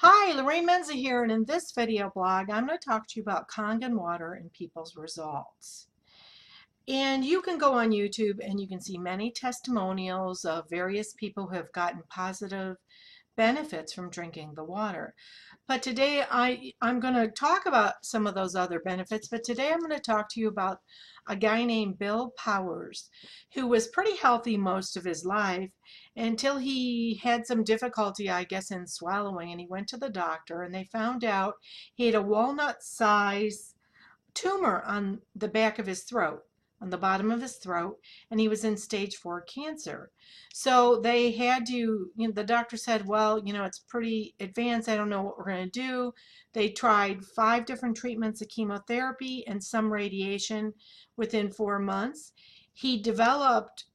Hi, Lorraine Menza here, and in this video blog, I'm going to talk to you about Kangen water and people's results. And you can go on YouTube and you can see many testimonials of various people who have gotten positive benefits from drinking the water. But today I'm going to talk about some of those other benefits, but today I'm going to talk to you about a guy named Bill Powers, who was pretty healthy most of his life until he had some difficulty, I guess, in swallowing, and he went to the doctor and they found out he had a walnut size tumor on the back of his throat, on the bottom of his throat, and he was in stage 4 cancer. So they had to, the doctor said, well, it's pretty advanced. I don't know what we're going to do. They tried 5 different treatments of chemotherapy and some radiation within 4 months. He developed,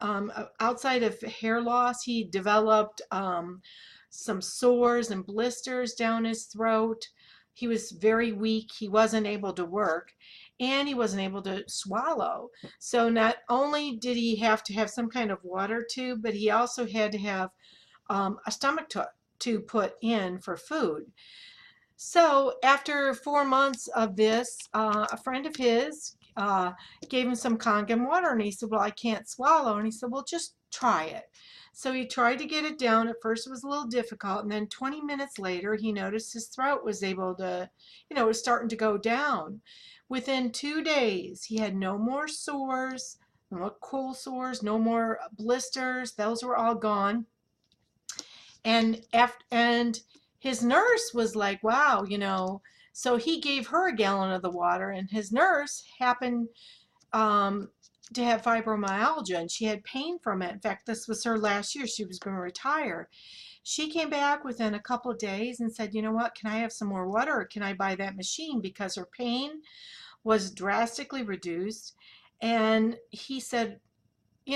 outside of hair loss, he developed some sores and blisters down his throat. He was very weak. He wasn't able to work and he wasn't able to swallow. So not only did he have to have some kind of water tube, but he also had to have a stomach to put in for food. So after 4 months of this, a friend of his gave him some Kangen water, and he said, well, I can't swallow. And he said, well, just try it. So he tried to get it down. At first it was a little difficult, and then 20 minutes later he noticed his throat was able to, it was starting to go down. Within 2 days he had no more sores, no more cold sores, no more blisters. Those were all gone. And his nurse was like, wow, so he gave her a gallon of the water, and his nurse happened to have fibromyalgia, and she had pain from it. In fact, this was her last year. She was going to retire. She came back within a couple of days and said, you know what, can I have some more water, or can I buy that machine? Because her pain was drastically reduced. And he said, he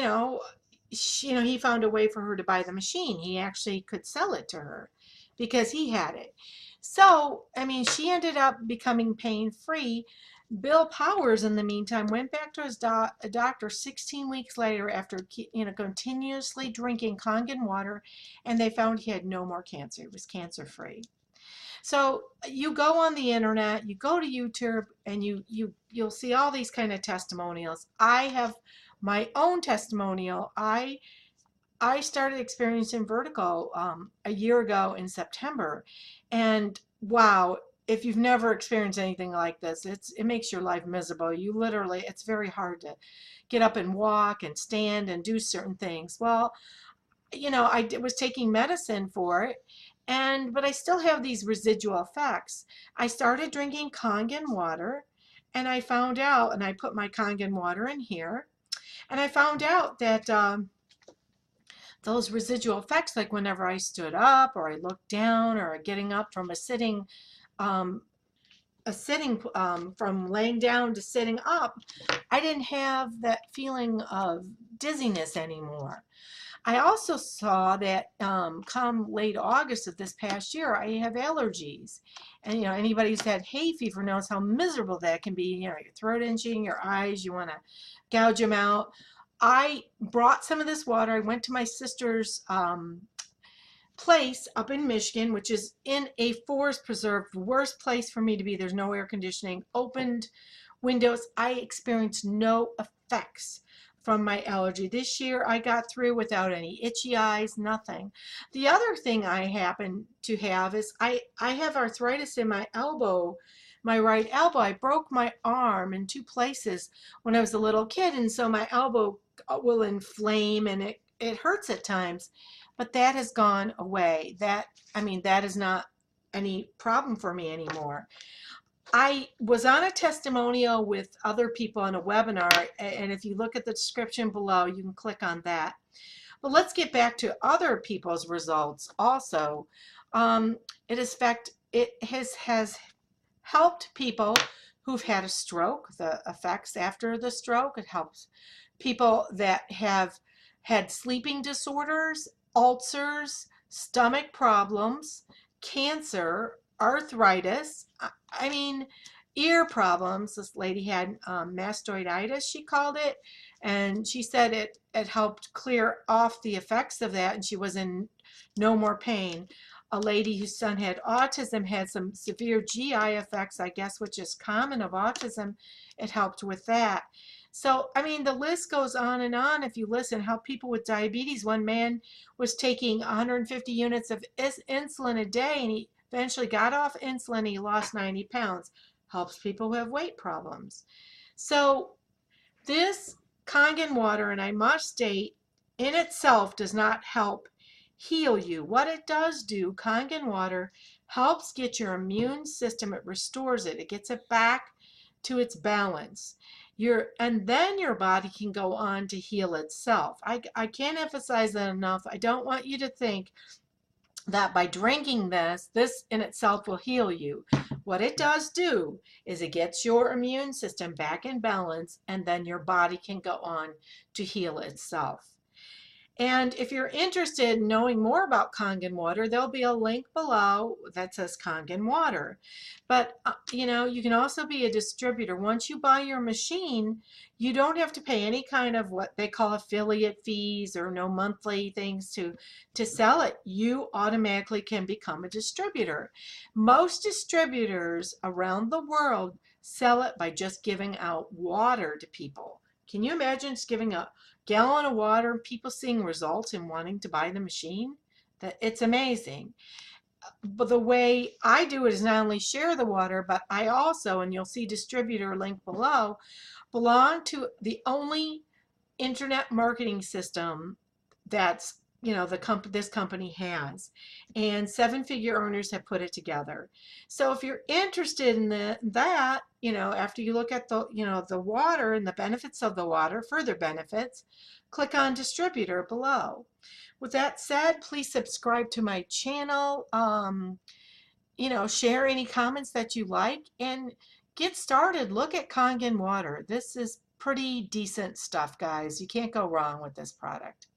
found a way for her to buy the machine. He actually could sell it to her because he had it. So, she ended up becoming pain-free. Bill Powers, in the meantime, went back to his doctor 16 weeks later after, continuously drinking Kangen water, and they found he had no more cancer. He was cancer-free. So you go on the internet, you go to YouTube, and you'll see all these kind of testimonials. I have my own testimonial. I started experiencing vertigo a year ago in September, and wow, if you've never experienced anything like this, it makes your life miserable. You literally, it's very hard to get up and walk and stand and do certain things. Well, I was taking medicine for it, but I still have these residual effects. I started drinking Kangen water, and I found out, and I put my Kangen water in here, and I found out that those residual effects, like whenever I stood up or I looked down or getting up from um, from laying down to sitting up, I didn't have that feeling of dizziness anymore. I also saw that come late August of this past year, I have allergies. And, anybody who's had hay fever knows how miserable that can be. Your throat itching, your eyes, you want to gouge them out. I brought some of this water. I went to my sister's place up in Michigan, which is in a forest preserve, worst place for me to be. There's no air conditioning, opened windows. I experienced no effects from my allergy. This year I got through without any itchy eyes, nothing. The other thing I happen to have is I have arthritis in my elbow, my right elbow. I broke my arm in 2 places when I was a little kid, and so my elbow will inflame and it hurts at times. But that has gone away. That is not any problem for me anymore. I was on a testimonial with other people on a webinar, and if you look at the description below, you can click on that. But let's get back to other people's results also. It has helped people who've had a stroke, the effects after the stroke. It helps people that have had sleeping disorders, ulcers, stomach problems, cancer, arthritis, ear problems. This lady had mastoiditis, she called it, and she said it helped clear off the effects of that, and she was in no more pain. a lady whose son had autism, had some severe GI effects, I guess, which is common of autism. It helped with that. So, I mean, the list goes on and on if you listen. How people with diabetes, one man was taking 150 units of insulin a day, and he eventually got off insulin. He lost 90 pounds. Helps people who have weight problems. So this Kangen water, and I must state, in itself does not help heal you. What it does do, Kangen water helps get your immune system, it restores it, it gets it back to its balance. And then your body can go on to heal itself. I can't emphasize that enough. I don't want you to think that by drinking this in itself will heal you. What it does do is it gets your immune system back in balance, and then your body can go on to heal itself. And if you're interested in knowing more about Kangen water, there'll be a link below that says Kangen water. But, you know, you can also be a distributor. Once you buy your machine, you don't have to pay any kind of what they call affiliate fees or no monthly things to sell it. You automatically can become a distributor. Most distributors around the world sell it by just giving out water to people. Can you imagine just giving a gallon of water and people seeing results and wanting to buy the machine? That it's amazing. But the way I do it is not only share the water, but I also, and you'll see distributor link below, belong to the only internet marketing system that's, you know, this company has, and seven-figure earners have put it together. So if you're interested in that, you know, after you look at the, you know, the water and the benefits of the water, further benefits, click on distributor below. With that said, please subscribe to my channel. You know, share any comments that you like and get started. Look at Kangen water. This is pretty decent stuff, guys. You can't go wrong with this product.